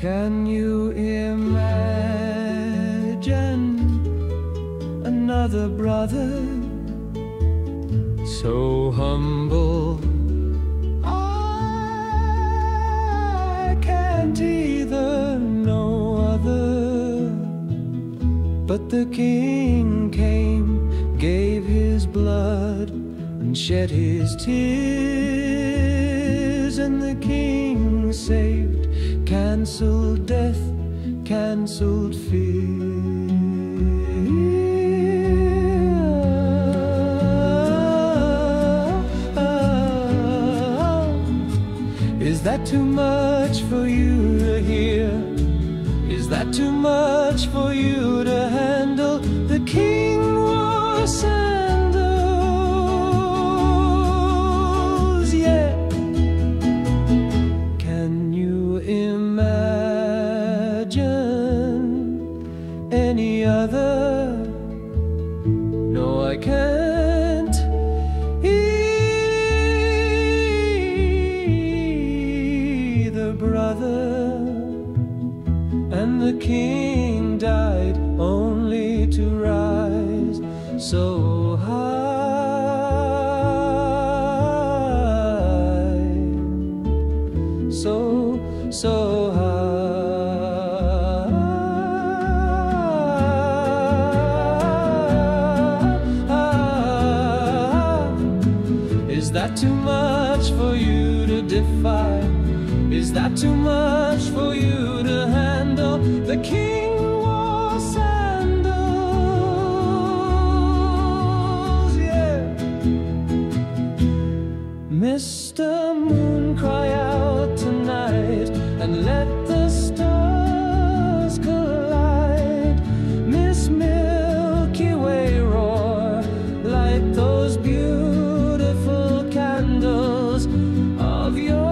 Can you imagine another brother so humble? I can't either, no other. But the king came, gave his blood and shed his tears, and the king saved, cancelled death, cancelled fear. Is that too much for you to hear? Is that too much for you to handle? The king wore sandals, yeah. Can you imagine any other? No, I can't. Either, brother. And the king died only to rise so high, so high. Is that too much for you to defy? Is that too much for you to handle? The king wore sandals, yeah. Mr. Moon, cry out tonight and let the stars collide. Miss Milky Way, roar like those beautiful candles of yours.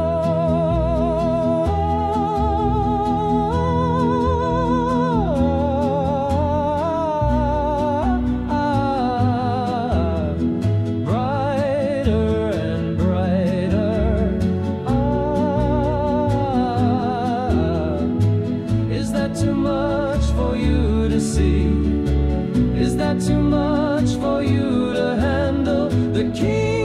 Too much for you to see? Is that too much for you to handle? The king